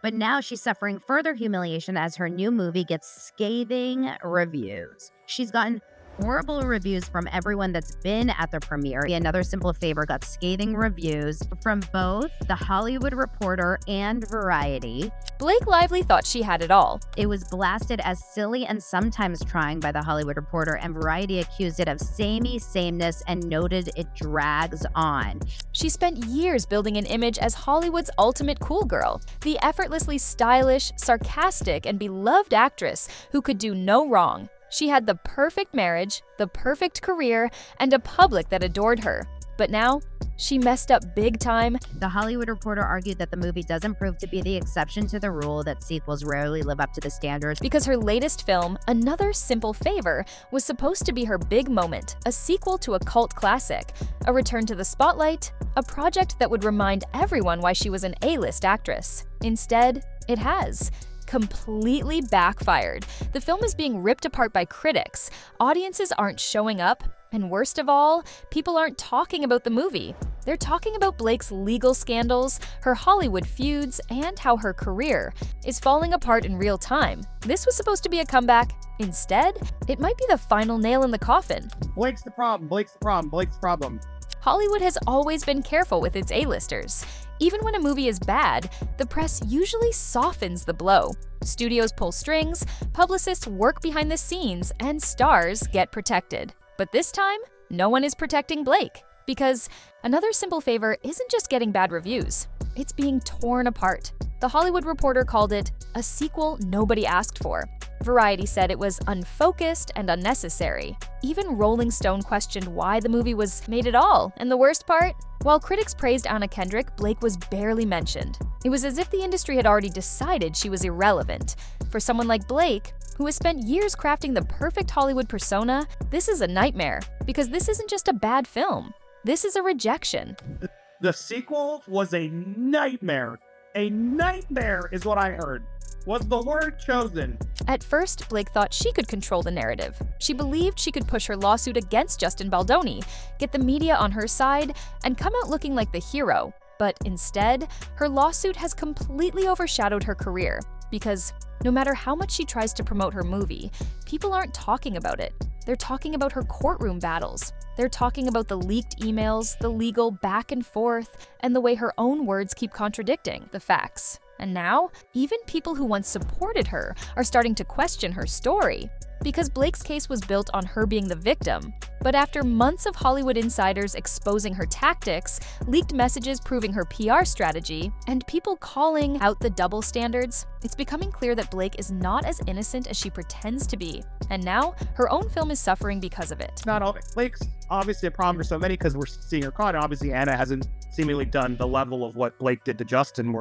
But now she's suffering further humiliation as her new movie gets scathing reviews. She's gotten horrible reviews from everyone that's been at the premiere. Another Simple Favor got scathing reviews from both The Hollywood Reporter and Variety. Blake Lively thought she had it all. It was blasted as silly and sometimes trying by The Hollywood Reporter, and Variety accused it of samey sameness and noted it drags on. She spent years building an image as Hollywood's ultimate cool girl, the effortlessly stylish, sarcastic, and beloved actress who could do no wrong. She had the perfect marriage, the perfect career, and a public that adored her. But now, she messed up big time. The Hollywood Reporter argued that the movie doesn't prove to be the exception to the rule that sequels rarely live up to the standards because her latest film, Another Simple Favor, was supposed to be her big moment, a sequel to a cult classic, a return to the spotlight, a project that would remind everyone why she was an A-list actress. Instead, it has completely backfired. The film is being ripped apart by critics. Audiences aren't showing up. And worst of all, people aren't talking about the movie. They're talking about Blake's legal scandals, her Hollywood feuds, and how her career is falling apart in real time. This was supposed to be a comeback. Instead, it might be the final nail in the coffin. Blake's the problem, Blake's the problem, Blake's the problem. Hollywood has always been careful with its A-listers. Even when a movie is bad, the press usually softens the blow. Studios pull strings, publicists work behind the scenes, and stars get protected. But this time, no one is protecting Blake. Because Another Simple Favor isn't just getting bad reviews, it's being torn apart. The Hollywood Reporter called it a sequel nobody asked for. Variety said it was unfocused and unnecessary. Even Rolling Stone questioned why the movie was made at all, and the worst part? While critics praised Anna Kendrick, Blake was barely mentioned. It was as if the industry had already decided she was irrelevant. For someone like Blake, who has spent years crafting the perfect Hollywood persona, this is a nightmare, because this isn't just a bad film. This is a rejection. The sequel was a nightmare. A nightmare is what I heard. Was the word chosen? At first, Blake thought she could control the narrative. She believed she could push her lawsuit against Justin Baldoni, get the media on her side, and come out looking like the hero. But instead, her lawsuit has completely overshadowed her career. Because no matter how much she tries to promote her movie, people aren't talking about it. They're talking about her courtroom battles. They're talking about the leaked emails, the legal back and forth, and the way her own words keep contradicting the facts. And now, even people who once supported her are starting to question her story. Because Blake's case was built on her being the victim. But after months of Hollywood insiders exposing her tactics, leaked messages proving her PR strategy, and people calling out the double standards, it's becoming clear that Blake is not as innocent as she pretends to be. And now, her own film is suffering because of it. Not all. Blake's obviously a problem for so many because we're seeing her caught. Obviously, Anna hasn't seemingly done the level of what Blake did to Justin,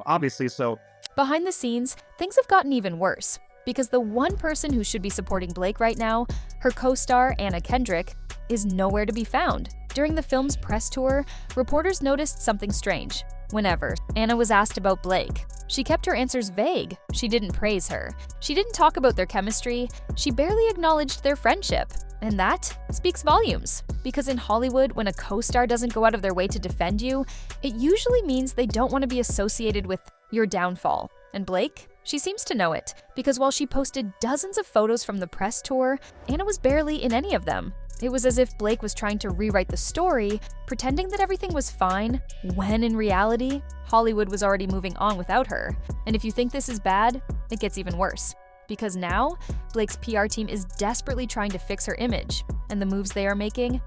obviously so. Behind the scenes, things have gotten even worse. Because the one person who should be supporting Blake right now, her co-star Anna Kendrick, is nowhere to be found. During the film's press tour, reporters noticed something strange. Whenever Anna was asked about Blake, she kept her answers vague. She didn't praise her. She didn't talk about their chemistry. She barely acknowledged their friendship. And that speaks volumes. Because in Hollywood, when a co-star doesn't go out of their way to defend you, it usually means they don't want to be associated with your downfall. And Blake? She seems to know it, because while she posted dozens of photos from the press tour, Anna was barely in any of them. It was as if Blake was trying to rewrite the story, pretending that everything was fine, when in reality, Hollywood was already moving on without her. And if you think this is bad, it gets even worse. Because now, Blake's PR team is desperately trying to fix her image, and the moves they are making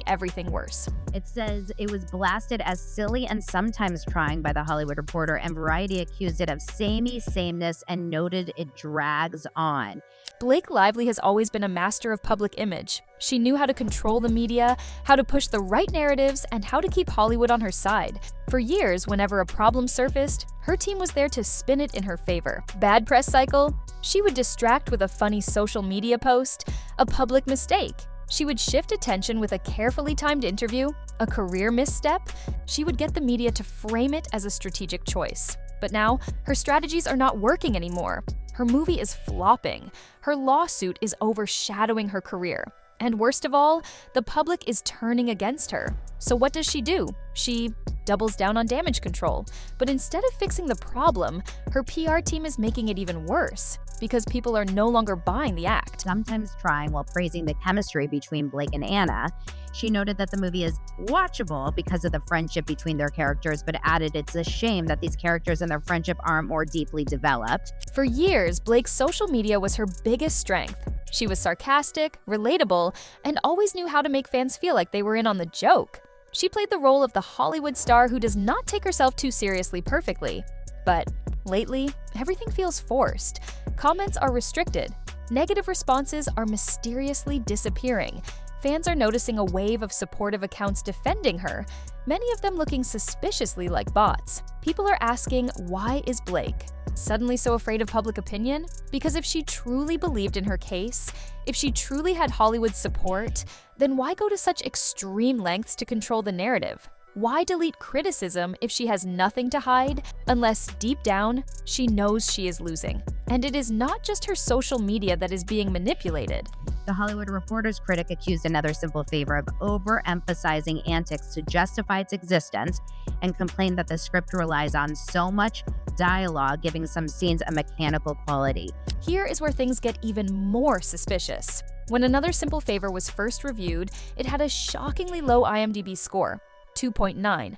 everything worse. It says it was blasted as silly and sometimes trying by The Hollywood Reporter, and Variety accused it of samey sameness and noted it drags on. Blake Lively has always been a master of public image. She knew how to control the media, how to push the right narratives, and how to keep Hollywood on her side. For years, whenever a problem surfaced, her team was there to spin it in her favor. Bad press cycle? She would distract with a funny social media post, a public mistake. She would shift attention with a carefully timed interview, a career misstep. She would get the media to frame it as a strategic choice. But now, her strategies are not working anymore. Her movie is flopping. Her lawsuit is overshadowing her career. And worst of all, the public is turning against her. So what does she do? She doubles down on damage control. But instead of fixing the problem, her PR team is making it even worse because people are no longer buying the act. Sometimes trying while praising the chemistry between Blake and Anna, she noted that the movie is watchable because of the friendship between their characters, but added it's a shame that these characters and their friendship aren't more deeply developed. For years, Blake's social media was her biggest strength. She was sarcastic, relatable, and always knew how to make fans feel like they were in on the joke. She played the role of the Hollywood star who does not take herself too seriously perfectly. But lately, everything feels forced. Comments are restricted. Negative responses are mysteriously disappearing. Fans are noticing a wave of supportive accounts defending her, many of them looking suspiciously like bots. People are asking, why is Blake suddenly so afraid of public opinion? Because if she truly believed in her case, if she truly had Hollywood's support, then why go to such extreme lengths to control the narrative? Why delete criticism if she has nothing to hide, unless deep down, she knows she is losing? And it is not just her social media that is being manipulated. The Hollywood Reporter's critic accused Another Simple Favor of overemphasizing antics to justify its existence and complained that the script relies on so much dialogue, giving some scenes a mechanical quality. Here is where things get even more suspicious. When Another Simple Favor was first reviewed, it had a shockingly low IMDb score, 2.9.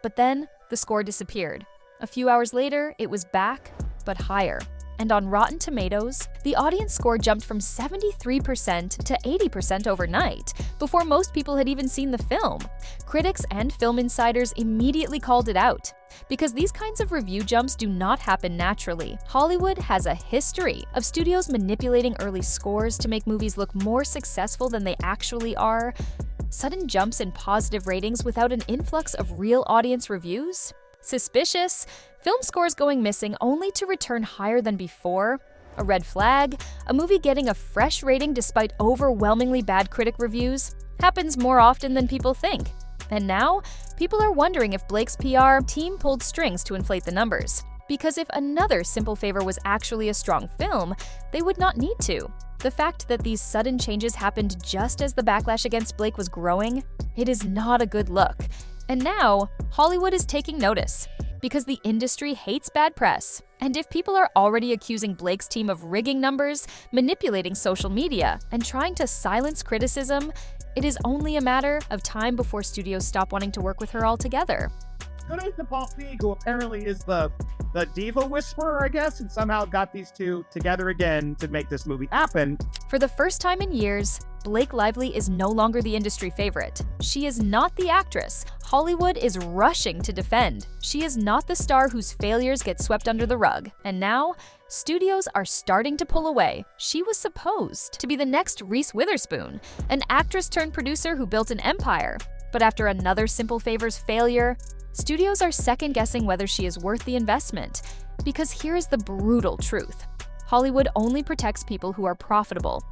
But then, the score disappeared. A few hours later, it was back, but higher. And on Rotten Tomatoes, the audience score jumped from 73% to 80% overnight, before most people had even seen the film. Critics and film insiders immediately called it out. Because these kinds of review jumps do not happen naturally. Hollywood has a history of studios manipulating early scores to make movies look more successful than they actually are. Sudden jumps in positive ratings without an influx of real audience reviews? Suspicious. Film scores going missing only to return higher than before? A red flag? A movie getting a fresh rating despite overwhelmingly bad critic reviews? Happens more often than people think. And now, people are wondering if Blake's PR team pulled strings to inflate the numbers. Because if Another Simple Favor was actually a strong film, they would not need to. The fact that these sudden changes happened just as the backlash against Blake was growing, it is not a good look. And now, Hollywood is taking notice. Because the industry hates bad press. And if people are already accusing Blake's team of rigging numbers, manipulating social media, and trying to silence criticism, it is only a matter of time before studios stop wanting to work with her altogether. Kudos to Paul Feig, who apparently is the diva whisperer, I guess, and somehow got these two together again to make this movie happen. For the first time in years, Blake Lively is no longer the industry favorite. She is not the actress Hollywood is rushing to defend. She is not the star whose failures get swept under the rug. And now, studios are starting to pull away. She was supposed to be the next Reese Witherspoon, an actress turned producer who built an empire. But after Another Simple Favor's failure, studios are second-guessing whether she is worth the investment. Because here is the brutal truth. Hollywood only protects people who are profitable.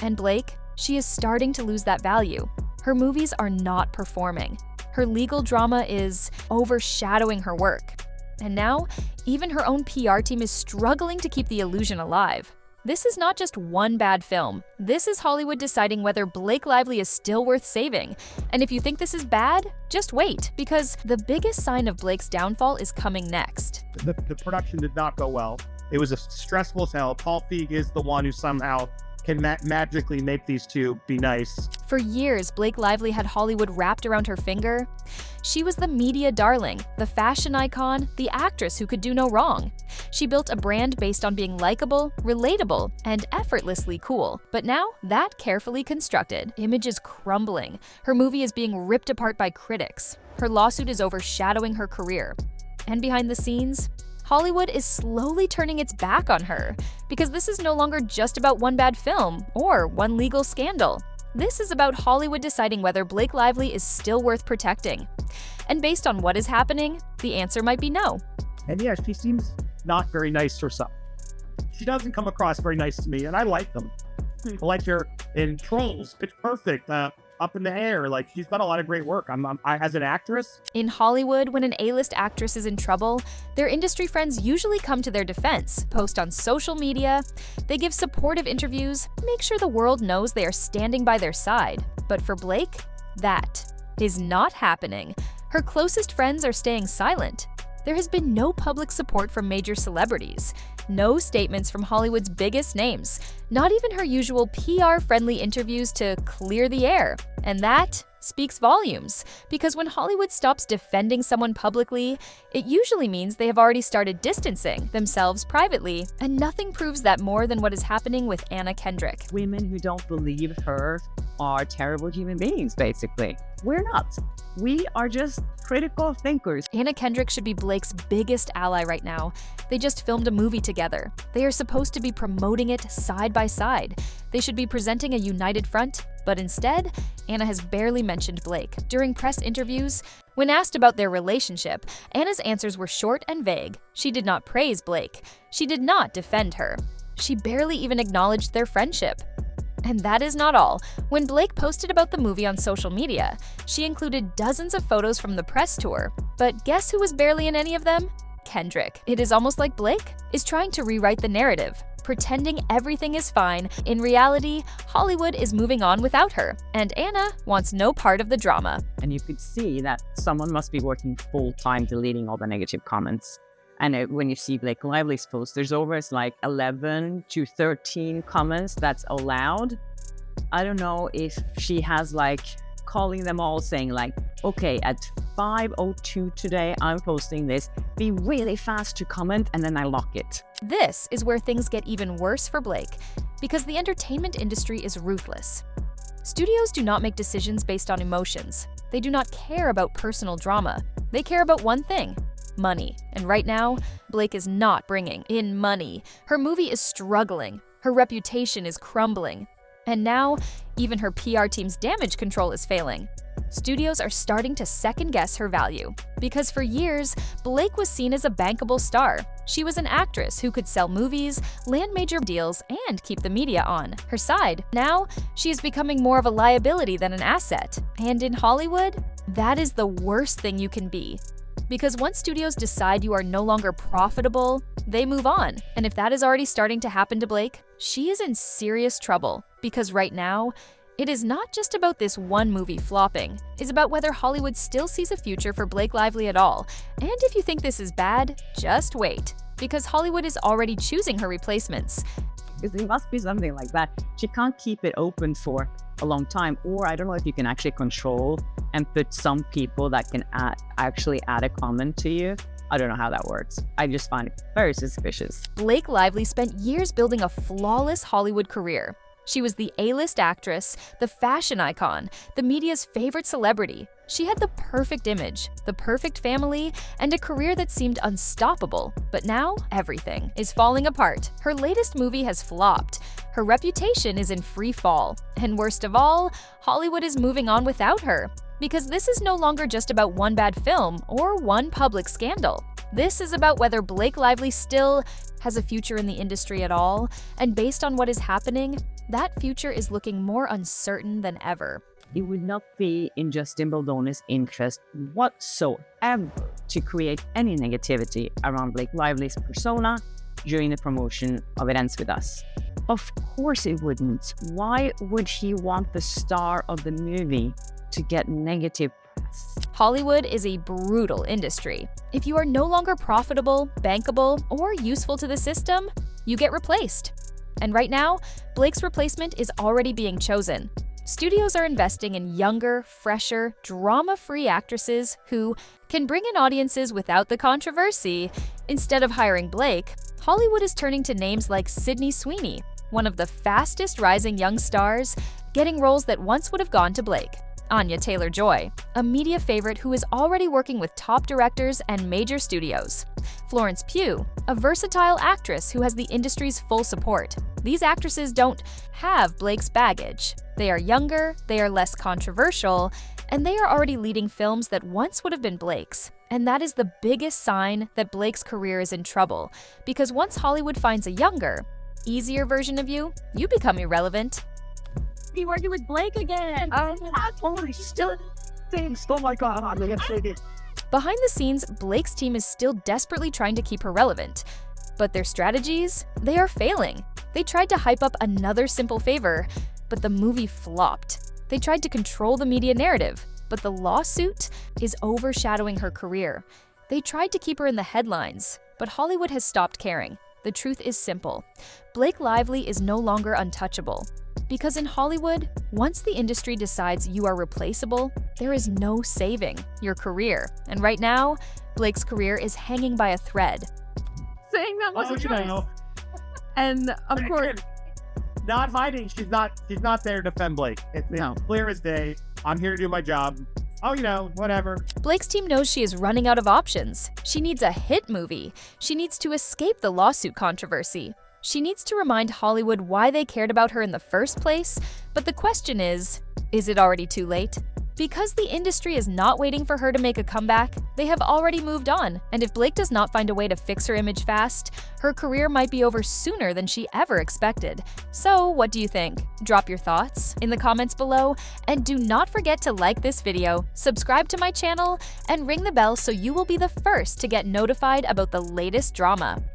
And Blake, she is starting to lose that value. Her movies are not performing. Her legal drama is overshadowing her work. And now, even her own PR team is struggling to keep the illusion alive. This is not just one bad film. This is Hollywood deciding whether Blake Lively is still worth saving. And if you think this is bad, just wait, because the biggest sign of Blake's downfall is coming next. The production did not go well. It was a stressful as hell. Paul Feig is the one who somehow can magically make these two be nice. For years, Blake Lively had Hollywood wrapped around her finger. She was the media darling, the fashion icon, the actress who could do no wrong. She built a brand based on being likable, relatable, and effortlessly cool. But now, that carefully constructed image is crumbling. Her movie is being ripped apart by critics. Her lawsuit is overshadowing her career. And behind the scenes, Hollywood is slowly turning its back on her, because this is no longer just about one bad film or one legal scandal. This is about Hollywood deciding whether Blake Lively is still worth protecting. And based on what is happening, the answer might be no. And yeah, she seems not very nice herself. She doesn't come across very nice to me, and I like them. I like her in Trolls, Pitch Perfect, up in the air. Like, she's done a lot of great work. As an actress. In Hollywood, when an A-list actress is in trouble, their industry friends usually come to their defense, post on social media, they give supportive interviews, make sure the world knows they are standing by their side. But for Blake, that is not happening. Her closest friends are staying silent. There has been no public support from major celebrities, no statements from Hollywood's biggest names, not even her usual PR-friendly interviews to clear the air. And that speaks volumes, because when Hollywood stops defending someone publicly, it usually means they have already started distancing themselves privately, and nothing proves that more than what is happening with Anna Kendrick. Women who don't believe her are terrible human beings, basically. We're not. We are just critical thinkers. Anna Kendrick should be Blake's biggest ally right now. They just filmed a movie together. They are supposed to be promoting it side by side. They should be presenting a united front, but instead, Anna has barely mentioned Blake. During press interviews, when asked about their relationship, Anna's answers were short and vague. She did not praise Blake. She did not defend her. She barely even acknowledged their friendship. And that is not all. When Blake posted about the movie on social media, she included dozens of photos from the press tour. But guess who was barely in any of them? Kendrick. It is almost like Blake is trying to rewrite the narrative, pretending everything is fine. In reality, Hollywood is moving on without her, and Anna wants no part of the drama. And you could see that someone must be working full-time deleting all the negative comments. And when you see Blake Lively's post, there's always like 11 to 13 comments that's allowed. I don't know if she has like calling them all saying like, okay, at 5:02 today, I'm posting this. Be really fast to comment, and then I lock it. This is where things get even worse for Blake, because the entertainment industry is ruthless. Studios do not make decisions based on emotions. They do not care about personal drama. They care about one thing: money. And right now, Blake is not bringing in money. Her movie is struggling. Her reputation is crumbling. And now, even her PR team's damage control is failing. Studios are starting to second-guess her value. Because for years, Blake was seen as a bankable star. She was an actress who could sell movies, land major deals, and keep the media on her side. Now, she is becoming more of a liability than an asset. And in Hollywood, that is the worst thing you can be. Because once studios decide you are no longer profitable, they move on. And if that is already starting to happen to Blake, she is in serious trouble. Because right now, it is not just about this one movie flopping. It's about whether Hollywood still sees a future for Blake Lively at all. And if you think this is bad, just wait. Because Hollywood is already choosing her replacements. Because it must be something like that. She can't keep it open for a long time. Or I don't know if you can actually control and put some people that can actually add a comment to you. I don't know how that works. I just find it very suspicious. Blake Lively spent years building a flawless Hollywood career. She was the A-list actress, the fashion icon, the media's favorite celebrity. She had the perfect image, the perfect family, and a career that seemed unstoppable. But now, everything is falling apart. Her latest movie has flopped. Her reputation is in free fall. And worst of all, Hollywood is moving on without her. Because this is no longer just about one bad film or one public scandal. This is about whether Blake Lively still has a future in the industry at all, and based on what is happening, that future is looking more uncertain than ever. It would not be in Justin Baldoni's interest whatsoever to create any negativity around Blake Lively's persona during the promotion of It Ends With Us. Of course it wouldn't. Why would he want the star of the movie to get negative press? Hollywood is a brutal industry. If you are no longer profitable, bankable, or useful to the system, you get replaced. And right now, Blake's replacement is already being chosen. Studios are investing in younger, fresher, drama-free actresses who can bring in audiences without the controversy. Instead of hiring Blake, Hollywood is turning to names like Sydney Sweeney, one of the fastest rising young stars, getting roles that once would have gone to Blake. Anya Taylor-Joy, a media favorite who is already working with top directors and major studios. Florence Pugh, a versatile actress who has the industry's full support. These actresses don't have Blake's baggage. They are younger, they are less controversial, and they are already leading films that once would have been Blake's. And that is the biggest sign that Blake's career is in trouble, because once Hollywood finds a younger, easier version of you, you become irrelevant. be working with Blake again. Oh my God. Behind the scenes, Blake's team is still desperately trying to keep her relevant. But their strategies, they are failing. They tried to hype up another simple favor, but the movie flopped. They tried to control the media narrative, but the lawsuit is overshadowing her career. They tried to keep her in the headlines, but Hollywood has stopped caring. The truth is simple. Blake Lively is no longer untouchable. Because in Hollywood, once the industry decides you are replaceable, there is no saving your career. And right now, Blake's career is hanging by a thread. Saying that was a choice. And of course, not hiding. She's not there to defend Blake. It's clear as day. I'm here to do my job. Oh, whatever. Blake's team knows she is running out of options. She needs a hit movie. She needs to escape the lawsuit controversy. She needs to remind Hollywood why they cared about her in the first place. But the question is it already too late? Because the industry is not waiting for her to make a comeback, they have already moved on. And if Blake does not find a way to fix her image fast, her career might be over sooner than she ever expected. So what do you think? Drop your thoughts in the comments below, and do not forget to like this video, subscribe to my channel, and ring the bell so you will be the first to get notified about the latest drama.